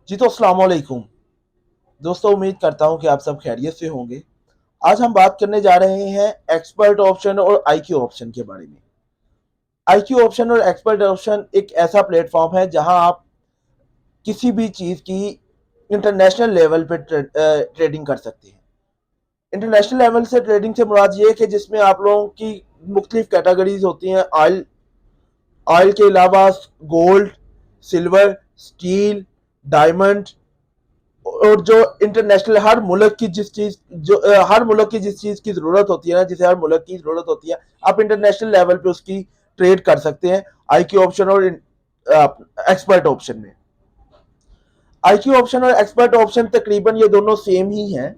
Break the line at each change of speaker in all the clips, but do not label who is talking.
जी तो अस्सलाम वालेकुम दोस्तों, उम्मीद करता हूं कि आप सब खैरियत से होंगे। आज हम बात करने जा रहे हैं एक्सपर्ट ऑप्शन और आईक्यू ऑप्शन के बारे में। आईक्यू ऑप्शन और एक्सपर्ट ऑप्शन एक ऐसा प्लेटफॉर्म है जहां आप किसी भी चीज की इंटरनेशनल लेवल पे ट्रेडिंग कर सकते हैं। इंटरनेशनल लेवल से ट्रेडिंग से मुराद ये है कि जिसमें आप लोगों की मुख्तलिफ कैटेगरीज होती हैं। ऑयल ऑयल के अलावा गोल्ड, सिल्वर, स्टील, डायमंड, और जो इंटरनेशनल हर मुल्क की जिस चीज जो हर मुल्क की जिस चीज की जरूरत होती है ना, जिसे हर मुल्क की जरूरत होती है, आप इंटरनेशनल लेवल पे उसकी ट्रेड कर सकते हैं आईक्यू ऑप्शन और एक्सपर्ट ऑप्शन में। आईक्यू ऑप्शन और एक्सपर्ट ऑप्शन तकरीबन ये दोनों सेम ही हैं।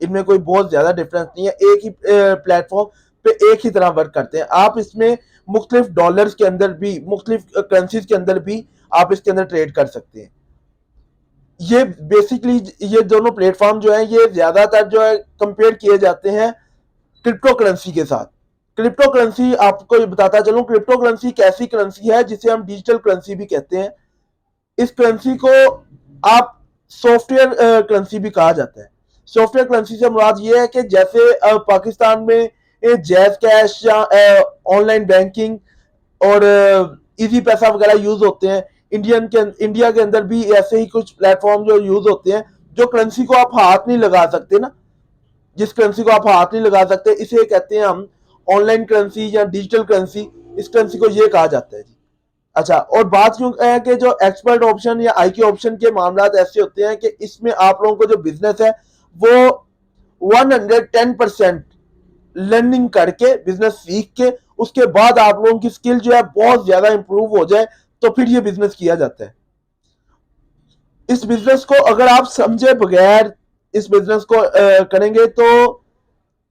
इनमें कोई बहुत ज्यादा डिफरेंस नहीं है। एक ही प्लेटफॉर्म पे एक ही तरह वर्क करते हैं। आप इसमें मुख्तलिफ डॉलर्स के अंदर भी, मुख्तलिफ करेंसीज के अंदर भी आप इसके अंदर ट्रेड कर सकते हैं। ये बेसिकली ये दोनों प्लेटफॉर्म जो है ये ज्यादातर जो है कंपेयर किए जाते हैं क्रिप्टो करेंसी के साथ। क्रिप्टो करेंसी आपको ये बताता चलूं, क्रिप्टो करेंसी एक ऐसी करेंसी है जिसे हम डिजिटल करेंसी भी कहते हैं। इस करेंसी को आप सॉफ्टवेयर करेंसी भी कहा जाता है। सॉफ्टवेयर करेंसी से मुराद ये है कि जैसे पाकिस्तान में जैज कैश या ऑनलाइन बैंकिंग और इजी पैसा वगैरह यूज होते हैं, इंडिया के अंदर भी ऐसे ही कुछ प्लेटफॉर्म जो यूज होते हैं। जो करेंसी को आप हाथ नहीं लगा सकते ना, जिस करेंसी को आप हाथ नहीं लगा सकते, इसे कहते हैं हम ऑनलाइन करेंसी या डिजिटल करेंसी। इस करेंसी को ये कहा जाता है जी। अच्छा, और बात यूं है कि जो एक्सपर्ट ऑप्शन या आईक्यू ऑप्शन के मामला ऐसे होते हैं कि इसमें आप लोगों को जो बिजनेस है वो 110% लर्निंग करके, बिजनेस सीख के, उसके बाद आप लोगों की स्किल जो है बहुत ज्यादा इंप्रूव हो जाए तो फिर ये बिजनेस किया जाता है। इस बिजनेस को अगर आप समझे बगैर इस बिजनेस को करेंगे तो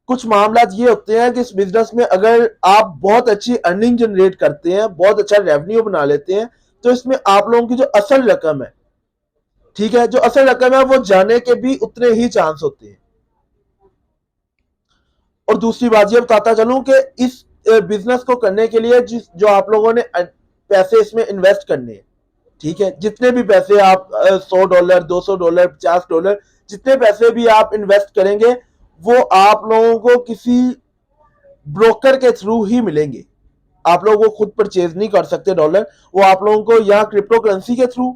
कुछ मामला ये होते हैं कि इस बिजनेस में अगर आप बहुत अच्छी अर्निंग जनरेट करते हैं, बहुत अच्छा रेवेन्यू बना लेते हैं, तो इसमें आप लोगों की जो असल रकम है, ठीक है, जो असल रकम है वो जाने के भी उतने ही चांस होते हैं। और दूसरी बात ये बताता चलूं कि इस बिजनेस को करने के लिए जिस जो आप लोगों ने पैसे इसमें इन्वेस्ट करने हैं, ठीक है, जितने भी पैसे आप $100, $200, $50, जितने पैसे भी आप इन्वेस्ट करेंगे वो आप लोगों को किसी ब्रोकर के थ्रू ही मिलेंगे। आप लोग वो खुद परचेज नहीं कर सकते डॉलर, वो आप लोगों को या क्रिप्टो करेंसी के थ्रू,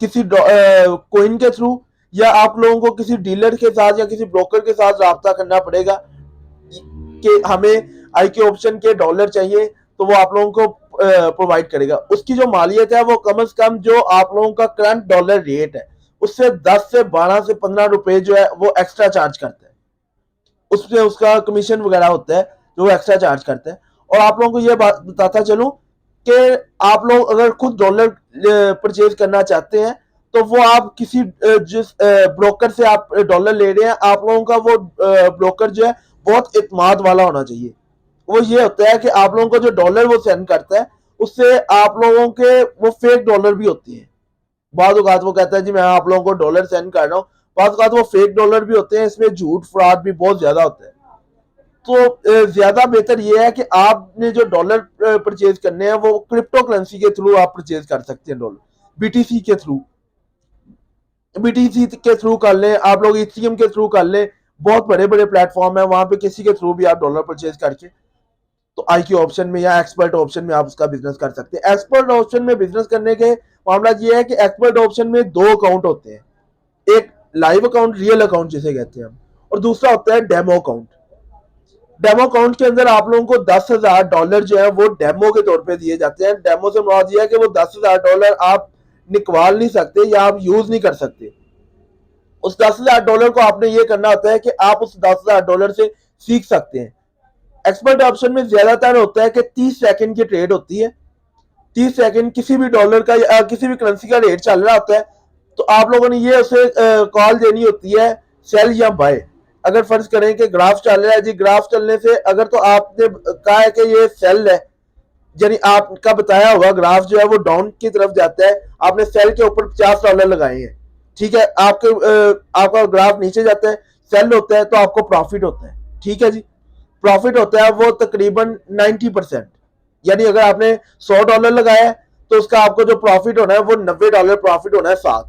किसी कोइन के थ्रू, या आप लोगों को किसी डीलर के साथ या किसी ब्रोकर के साथ रब्ता करना पड़ेगा कि हमें आईक्यू ऑप्शन के डॉलर चाहिए, तो वो आप लोगों को प्रोवाइड करेगा। उसकी जो मालियत है वो कम से कम जो आप लोगों का करंट डॉलर रेट है उससे 10 से 12 से 15 रुपए जो है वो एक्स्ट्रा चार्ज करता है। उसमें उसका कमीशन वगैरह होता है जो वो एक्स्ट्रा चार्ज करता है। और आप लोगों को ये बात बताता चलूं कि आप लोग अगर खुद डॉलर परचेज करना चाहते हैं तो वो आप किसी जिस ब्रोकर से आप डॉलर ले रहे हैं, आप लोगों का वो ब्रोकर जो है बहुत इत्माद वाला होना चाहिए। वो ये होता है कि आप लोगों को जो डॉलर वो सेंड करता है उससे आप लोगों के वो फेक डॉलर भी होती हैं। बाद औकात वो कहता है जी मैं आप लोगों को डॉलर सेंड कर रहा हूँ, बाद औकात वो फेक डॉलर भी होते हैं। इसमें झूठ फ्रॉड भी बहुत ज्यादा होता है। तो ज्यादा बेहतर ये है कि आपने जो डॉलर परचेज करने हैं वो क्रिप्टो करेंसी के थ्रू आप परचेज कर सकते हैं। डॉलर बीटीसी के थ्रू कर लें, आप लोग इथीरियम के थ्रू कर लें। बहुत बड़े बड़े प्लेटफॉर्म है, वहां पे किसी के थ्रू भी आप डॉलर परचेज करके तो आईक्यू ऑप्शन में या एक्सपर्ट ऑप्शन में आप उसका बिजनेस कर सकते हैं। एक्सपर्ट ऑप्शन में बिजनेस करने के मामला ये है कि एक्सपर्ट ऑप्शन में दो अकाउंट होते हैं। एक लाइव अकाउंट, रियल अकाउंट जिसे कहते हैं हम, और दूसरा होता है डेमो अकाउंट। डेमो अकाउंट के अंदर आप लोगों को $10,000 जो है वो डेमो के तौर पे दिए जाते हैं। डेमो से मुराद ये है कि वो $10,000 आप निकाल नहीं सकते या आप यूज नहीं कर सकते। उस $10,000 को आपने ये करना होता है कि आप उस $10,000 से सीख सकते हैं। एक्सपर्ट ऑप्शन में ज्यादातर होता है कि 30 सेकंड की ट्रेड होती है। 30 सेकंड किसी भी डॉलर का या किसी भी करेंसी का रेट चल रहा होता है, तो आप लोगों ने ये उसे कॉल देनी होती है सेल या बाय। अगर फर्ज करें कि ग्राफ चल रहा है जी, ग्राफ चलने से अगर तो आपने कहा है कि ये सेल है, यानी आपका बताया हुआ ग्राफ जो है वो डाउन की तरफ जाता है, आपने सेल के ऊपर $50 लगाए हैं, ठीक है, आपका ग्राफ नीचे जाता है, सेल होता है तो आपको प्रॉफिट होता है। ठीक है जी, प्रॉफिट होता है वो तकरीबन 90%। यानी अगर आपने $100 लगाया है तो उसका आपको जो प्रॉफिट होना है वो $90 प्रॉफिट होना है साथ।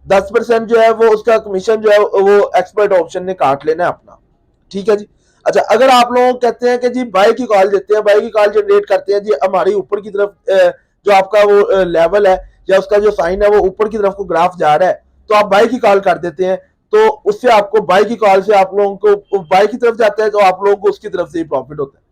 10% जो है वो उसका कमीशन जो है वो एक्सपर्ट ऑप्शन ने काट लेना है अपना। ठीक है जी। अच्छा, अगर आप लोग कहते हैं कि जी बाय की कॉल देते हैं, बाय की कॉल जनरेट करते हैं जी, हमारी ऊपर की तरफ जो आपका वो लेवल है या उसका जो साइन है वो ऊपर की तरफ को ग्राफ जा रहा है, तो आप बाय की कॉल कर देते हैं, तो उससे आपको बाय की कॉल से आप लोगों को बाय की तरफ जाता है, तो आप लोगों को उसकी तरफ से ही प्रॉफिट होता है।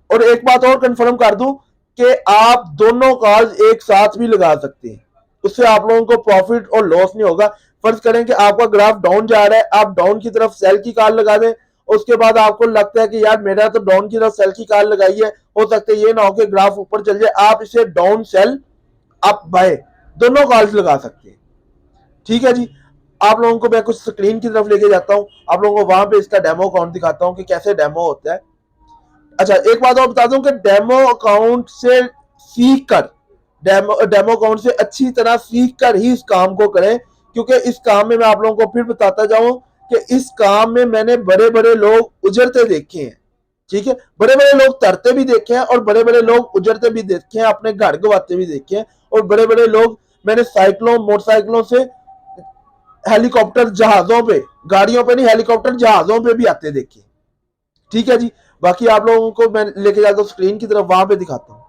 और एक बात और कंफर्म कर दूं कि आप दोनों कॉल्स एक साथ भी लगा सकते हैं, उससे आप लोगों को प्रॉफिट और लॉस नहीं होगा। फर्ज करें कि आपका ग्राफ डाउन जा रहा है, आप डाउन की तरफ सेल की कॉल लगा दें, उसके बाद आपको लगता है कि यार मेरा तो डाउन की तरफ सेल की कॉल लगाई है, हो सकता है ये ना हो कि ग्राफ ऊपर चल जाए, आप इसे डाउन सेल अप बाय दोनों कॉल्स लगा सकते हैं। ठीक है जी। आप लोगों को मैं कुछ स्क्रीन की तरफ लेके जाता हूं, आप लोगों को वहां पे इसका डेमो अकाउंट दिखाता हूं कि कैसे डेमो होता है। अच्छा, एक बात और बता दूं कि डेमो अकाउंट से सीख कर, डेमो अकाउंट से अच्छी तरह सीख कर ही इस काम को करें, क्योंकि इस काम में मैं आप लोगों को फिर बताता जाऊं कि इस काम में मैंने बड़े बड़े लोग उजरते देखे हैं। ठीक है, बड़े बड़े लोग तरते भी देखे हैं और बड़े बड़े लोग उजरते भी देखे हैं, अपने घर गवाते भी देखे हैं, और बड़े बड़े लोग मैंने साइकिलों मोटरसाइकिलों से हेलीकॉप्टर जहाजों पे, गाड़ियों पे नहीं, हेलीकॉप्टर जहाजों पे भी आते देखे। ठीक है जी। बाकी आप लोगों को मैं लेके जाता हूँ स्क्रीन की तरफ, वहां पे दिखाता हूँ।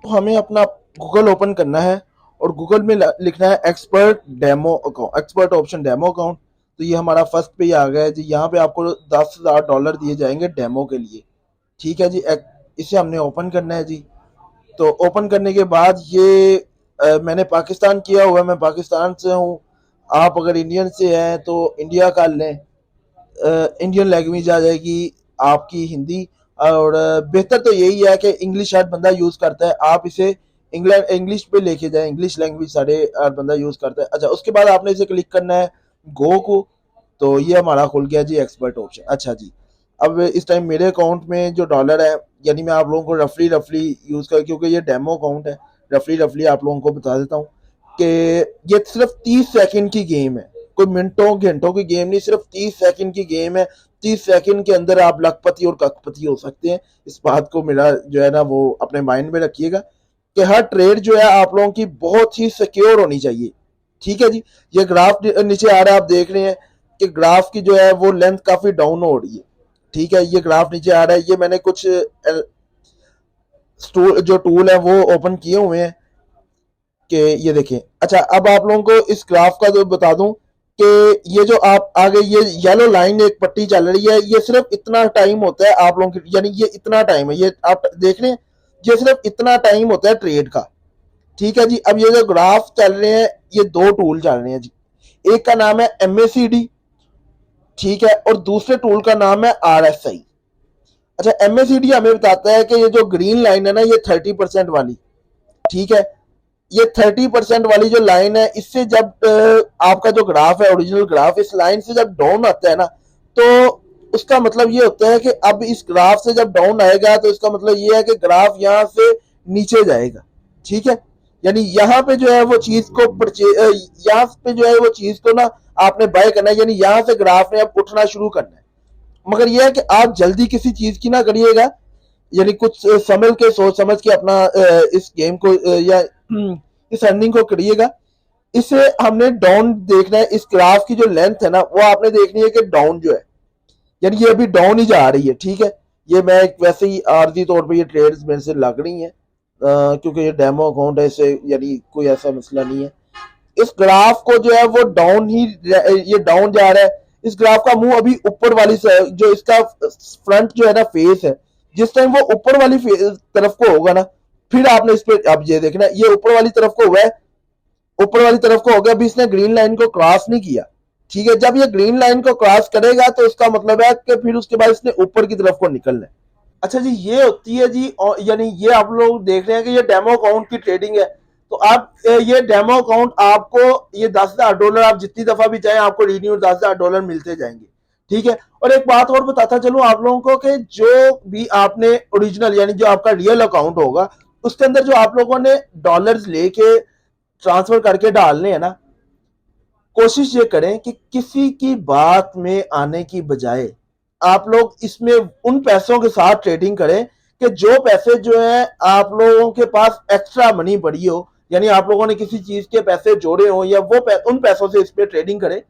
तो हमें अपना गूगल ओपन करना है और गूगल में लिखना है expert demo account, expert option demo account. तो ये हमारा फर्स्ट पे आ गया है जी। यहाँ पे आपको $10,000 दिए जाएंगे डेमो के लिए। ठीक है जी। इसे हमने ओपन करना है जी। तो ओपन करने के बाद ये मैंने पाकिस्तान किया हुआ है, मैं पाकिस्तान से हूँ। आप अगर इंडियन से हैं तो इंडिया का लें, इंडियन लैंग्वेज आ जाएगी आपकी हिंदी। और बेहतर तो यही है कि इंग्लिश हर बंदा यूज करता है, आप इसे इंग्लिश पे लेके जाए, इंग्लिश लैंग्वेज सारे हर बंदा यूज करता है। अच्छा, उसके बाद आपने इसे क्लिक करना है गो को। तो ये हमारा खुल गया जी एक्सपर्ट ऑप्शन। अच्छा जी, अब इस टाइम मेरे अकाउंट में जो डॉलर है, यानी मैं आप लोगों को रफली रफली यूज कर, क्योंकि ये डेमो अकाउंट है, रफली रफली आप लोगों को बता देता हूँ कि ये सिर्फ 30 सेकंड की गेम है, कोई मिनटों घंटों की गेम नहीं, सिर्फ 30 सेकंड की गेम है। 30 सेकंड के अंदर आप लखपति और कखपति हो सकते हैं। इस बात को मेरा जो है ना वो अपने माइंड में रखिएगा कि हर ट्रेड जो है आप लोगों की बहुत ही सिक्योर होनी चाहिए। ठीक है जी। ये ग्राफ नीचे आ रहा है, आप देख रहे हैं कि ग्राफ की जो है वो लेंथ काफी डाउन हो रही है। ठीक है, ये ग्राफ नीचे आ रहा है। ये मैंने कुछ जो टूल है वो ओपन किए हुए हैं कि ये देखें। अच्छा, अब आप लोगों को इस ग्राफ का जो बता दूं कि ये जो आप आगे ये येलो लाइन एक पट्टी चल रही है, ये सिर्फ इतना टाइम होता है आप लोगों की, यानी ये इतना टाइम है, ये आप देख रहे हैं, ये सिर्फ इतना टाइम होता है ट्रेड का। ठीक है जी। अब ये जो ग्राफ चल रहे हैं, ये दो टूल चल रहे हैं जी। एक का नाम है MACD, ठीक है, और दूसरे टूल का नाम है RSI। अच्छा, MACD हमें बताता है कि ये जो ग्रीन लाइन है ना, ये 30% वाली, ठीक है, ये 30% वाली जो लाइन है, इससे जब आपका जो ग्राफ है, ओरिजिनल ग्राफ, इस लाइन से जब डाउन आता है ना, तो उसका मतलब ये होता है कि अब इस ग्राफ से जब डाउन आएगा तो इसका मतलब ये है कि ग्राफ यहां से नीचे जाएगा। ठीक है, यानी यहाँ पे जो है वो चीज को यहाँ पे जो है वो चीज को ना आपने बाय करना है, यानी यहाँ से ग्राफ ने अब उठना शुरू करना है। मगर यह है कि आप जल्दी किसी चीज की ना करिएगा, यानी कुछ समझ के, सोच समझ के अपना इस गेम को या इस अर्निंग को करिएगा। इसे हमने डाउन देखना है, इस ग्राफ की जो लेंथ है ना वो आपने देखनी है कि डाउन जो है, यानी ये अभी डाउन ही जा रही है। ठीक है, ये मैं वैसे ही आर्जी तौर पे ये ट्रेड्स मेरे से लग रही हैं, क्योंकि ये डेमो अकाउंट है, इसे यानी कोई ऐसा मसला नहीं है। इस ग्राफ को जो है वो डाउन ही, ये डाउन जा रहा है। इस ग्राफ का मुंह अभी ऊपर वाली जो इसका फ्रंट जो है ना फेस है, जिस टाइम वो ऊपर वाली तरफ को होगा ना, फिर आपने इस पे अब ये देखना, ये ऊपर वाली तरफ को हुआ है, ऊपर वाली तरफ को हो गया, अभी इसने ग्रीन लाइन को क्रॉस नहीं किया। ठीक है, जब ये ग्रीन लाइन को क्रॉस करेगा तो इसका मतलब है कि फिर उसके बाद इसने ऊपर की तरफ को निकलना है। अच्छा जी, ये होती है जी, यानी ये आप लोग देख रहे हैं कि ये डेमो अकाउंट की ट्रेडिंग है। तो आप ये डेमो अकाउंट आपको ये $10,000 आप जितनी दफा भी चाहें आपको रिन्यू $10,000 मिलते जाएंगे। ठीक है, और एक बात और बताता चलूं आप लोगों को कि जो भी आपने ओरिजिनल, यानी जो आपका रियल अकाउंट होगा, उसके अंदर जो आप लोगों ने डॉलर्स लेके ट्रांसफर करके डालने हैं ना, कोशिश ये करें कि किसी की बात में आने की बजाय आप लोग इसमें उन पैसों के साथ ट्रेडिंग करें कि जो पैसे जो है आप लोगों के पास एक्स्ट्रा मनी पड़ी हो, यानी आप लोगों ने किसी चीज के पैसे जोड़े हो या वो उन पैसों से इस पे ट्रेडिंग करें।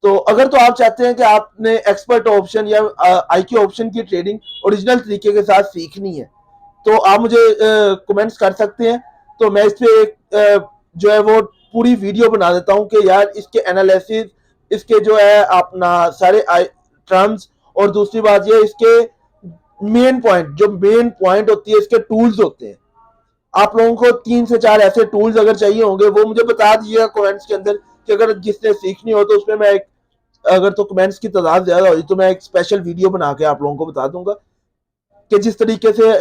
तो अगर तो आप चाहते हैं कि आपने एक्सपर्ट ऑप्शन या आईक्यू ऑप्शन की ट्रेडिंग ओरिजिनल तरीके के साथ सीखनी है, तो आप मुझे कमेंट्स कर सकते हैं। तो मैं इस पे एक जो है वो पूरी वीडियो बना देता हूं कि यार इसके एनालिसिस, इसके जो है अपना सारे टर्म्स, और दूसरी बात ये इसके मेन पॉइंट, जो मेन पॉइंट होती है इसके टूल्स होते हैं। आप लोगों को 3 से 4 ऐसे टूल्स अगर चाहिए होंगे वो मुझे बता दीजिएगा कमेंट्स के अंदर, कि अगर जिसने सीखनी हो तो उसमें मैं एक, अगर तो कमेंट्स की तादाद ज्यादा हुई तो मैं एक स्पेशल वीडियो बना के आप लोगों को बता दूंगा कि जिस तरीके से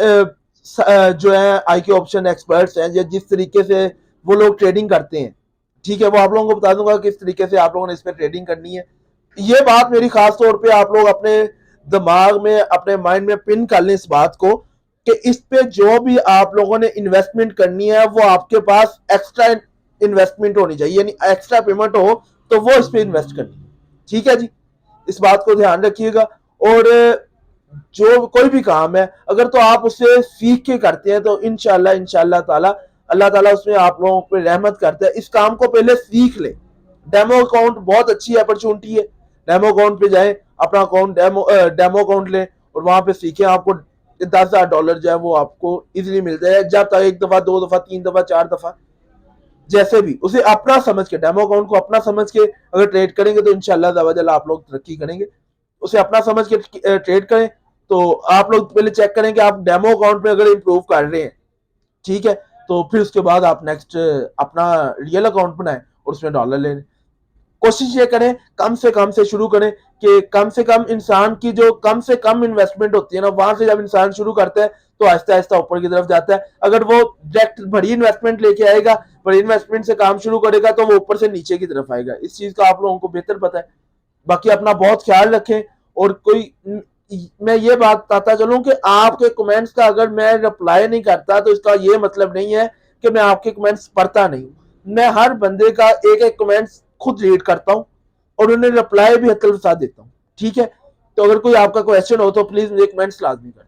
जो है आईक्यू ऑप्शन एक्सपर्ट्स हैं या जिस तरीके से वो लोग ट्रेडिंग करते हैं, ठीक है, वो आप लोगों को बता दूंगा किस तरीके से आप लोगों ने इस पर ट्रेडिंग करनी है। ये बात मेरी खास तौर पे आप लोग अपने दिमाग में, अपने माइंड में पिन कर लें इस बात को, कि इस पे जो भी आप लोगों ने इन्वेस्टमेंट करनी है वो आपके पास एक्स्ट्रा इन्वेस्टमेंट होनी चाहिए, यानी एक्स्ट्रा पेमेंट हो तो वो इस पे इन्वेस्ट करनी है। ठीक है जी, इस बात को ध्यान रखिएगा। और जो कोई भी काम है अगर तो आप उसे सीख के करते हैं तो इंशाल्लाह इंशाल्लाह ताला अल्लाह ताला उसमें आप लोगों पे रहमत करता है। इस काम को पहले सीख ले। डेमो अकाउंट बहुत अच्छी अपॉर्चुनिटी है, डेमो अकाउंट पे जाएं, अपना अकाउंट डेमो अकाउंट लें और वहां पे सीखें। आपको $10,000 जो है वो आपको इजीली मिल जाए, जब तक 1 दफा 2 दफा 3 दफा 4 दफा, जैसे भी उसे अपना समझ के, डेमो अकाउंट को अपना समझ के अगर ट्रेड करेंगे तो इंशाल्लाह ज़बरदस्त आप लोग तरक्की करेंगे। उसे अपना समझ के ट्रेड करें। तो आप लोग पहले चेक करें कि आप डेमो अकाउंट में अगर इंप्रूव कर रहे हैं, ठीक है, तो फिर उसके बाद आप नेक्स्ट अपना रियल अकाउंट बनाएं और उसमें डॉलर लें। कोशिश ये करें कम से शुरू करें, कि कम से कम इंसान की जो कम से कम इन्वेस्टमेंट होती है ना, वहां से जब इंसान शुरू करता है तो आहिस्ता आहिस्ता ऊपर की तरफ जाता है। अगर वो डायरेक्ट बड़ी इन्वेस्टमेंट लेके आएगा, बड़ी इन्वेस्टमेंट से काम शुरू करेगा, तो वो ऊपर से नीचे की तरफ आएगा। इस चीज का आप लोगों को बेहतर पता है। बाकी अपना बहुत ख्याल रखें। और कोई, मैं ये बात बताता चलूं कि आपके कमेंट्स का अगर मैं रिप्लाई नहीं करता तो इसका ये मतलब नहीं है कि मैं आपके कमेंट्स पढ़ता नहीं हूं। मैं हर बंदे का एक एक कमेंट्स खुद रीड करता हूं और उन्हें रिप्लाई भी हत्तल के साथ देता हूं। ठीक है, तो अगर कोई आपका क्वेश्चन हो तो प्लीज मुझे कमेंट्स लाजमी करें।